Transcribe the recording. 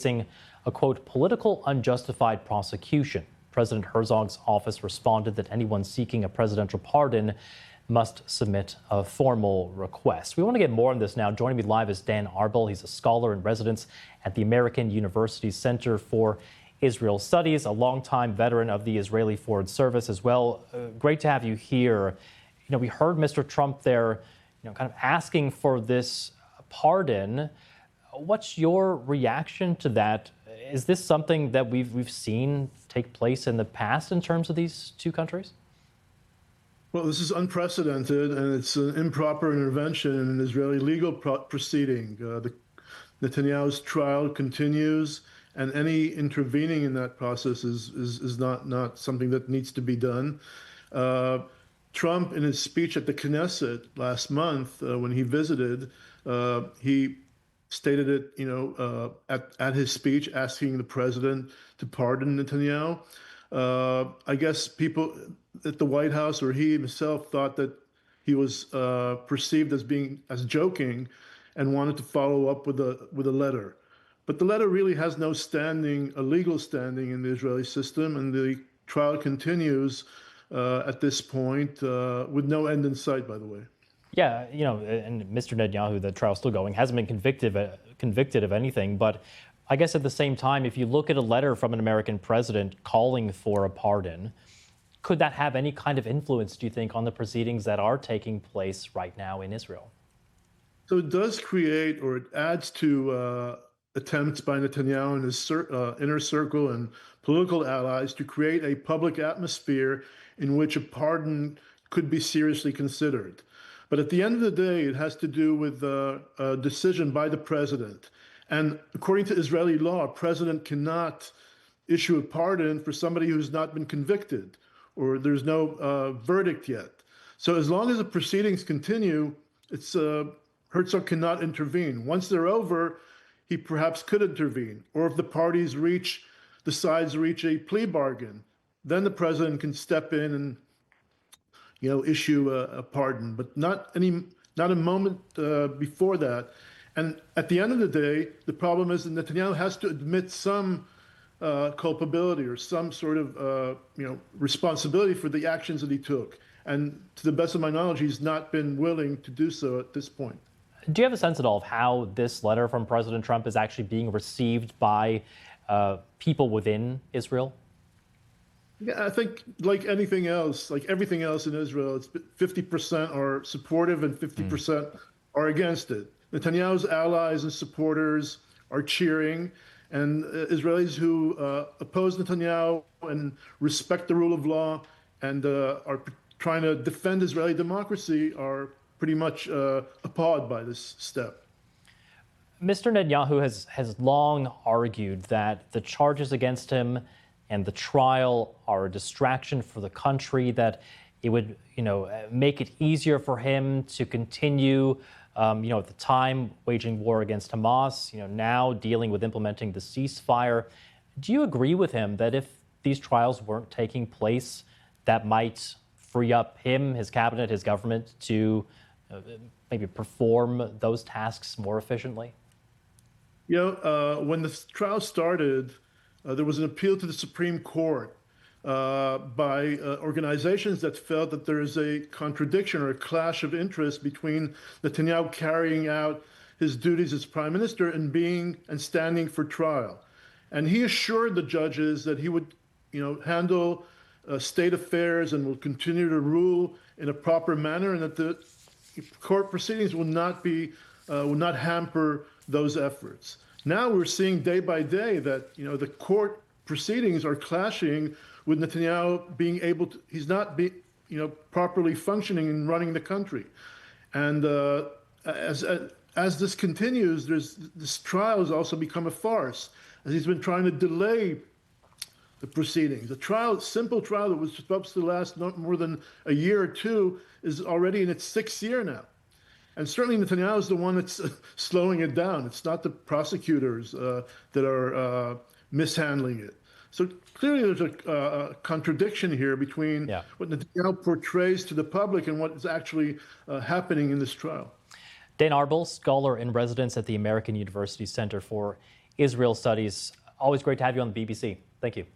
facing a, quote, political unjustified prosecution. President Herzog's office responded that anyone seeking a presidential pardon must submit a formal request. We want to get more on this now. Joining me live is Dan Arbel. He's a scholar in residence at the American University Center for Israel Studies, a longtime veteran of the Israeli Foreign Service as well. Great to have you here. We heard Mr. Trump there, kind of asking for this pardon. What's your reaction to that? Is this something that we've seen take place in the past in terms of these two countries? Well, this is unprecedented, and it's an improper intervention in an Israeli legal proceeding. Netanyahu's trial continues, and any intervening in that process is not something that needs to be done. Trump, in his speech at the Knesset last month, when he visited, he stated it, at his speech, asking the president to pardon Netanyahu. I guess people at the White House or he himself thought that he was perceived as joking, and wanted to follow up with a letter. But the letter really has no standing, a legal standing in the Israeli system, and the trial continues at this point with no end in sight, by the way. Yeah, and Mr. Netanyahu, the trial's still going, hasn't been convicted of anything. But I guess at the same time, if you look at a letter from an American president calling for a pardon, could that have any kind of influence, do you think, on the proceedings that are taking place right now in Israel? So it does create, or it adds to attempts by Netanyahu and his inner circle and political allies to create a public atmosphere in which a pardon could be seriously considered. But at the end of the day, it has to do with a decision by the president. And according to Israeli law, a president cannot issue a pardon for somebody who's not been convicted, or there's no verdict yet. So as long as the proceedings continue, Herzog cannot intervene. Once they're over, he perhaps could intervene. Or if the sides reach a plea bargain, then the president can step in and issue a pardon, but not a moment before that. And at the end of the day, the problem is that Netanyahu has to admit some culpability or some sort of responsibility for the actions that he took. And to the best of my knowledge, he's not been willing to do so at this point. Do you have a sense at all of how this letter from President Trump is actually being received by people within Israel? Yeah, I think like anything else, like everything else in Israel, it's 50% are supportive and 50% are against it. Netanyahu's allies and supporters are cheering, and Israelis who oppose Netanyahu and respect the rule of law and are trying to defend Israeli democracy are pretty much appalled by this step. Mr. Netanyahu has long argued that the charges against him and the trial are a distraction for the country, that it would, make it easier for him to continue, at the time, waging war against Hamas, now dealing with implementing the ceasefire. Do you agree with him that if these trials weren't taking place, that might free up him, his cabinet, his government to maybe perform those tasks more efficiently? When the trial started, there was an appeal to the Supreme Court by organizations that felt that there is a contradiction or a clash of interest between Netanyahu carrying out his duties as prime minister and standing for trial. And he assured the judges that he would, handle state affairs and will continue to rule in a proper manner, and that the court proceedings will not hamper those efforts. Now we're seeing day by day that the court proceedings are clashing with Netanyahu being able to. He's not properly functioning and running the country, and as this continues, this trial has also become a farce, as he's been trying to delay the proceedings. A simple trial that was supposed to last not more than a year or two is already in its 6th year now. And certainly Netanyahu is the one that's slowing it down. It's not the prosecutors that are mishandling it. So clearly there's a contradiction here between what Netanyahu portrays to the public and what is actually happening in this trial. Dan Arbel, scholar in residence at the American University Center for Israel Studies. Always great to have you on the BBC. Thank you.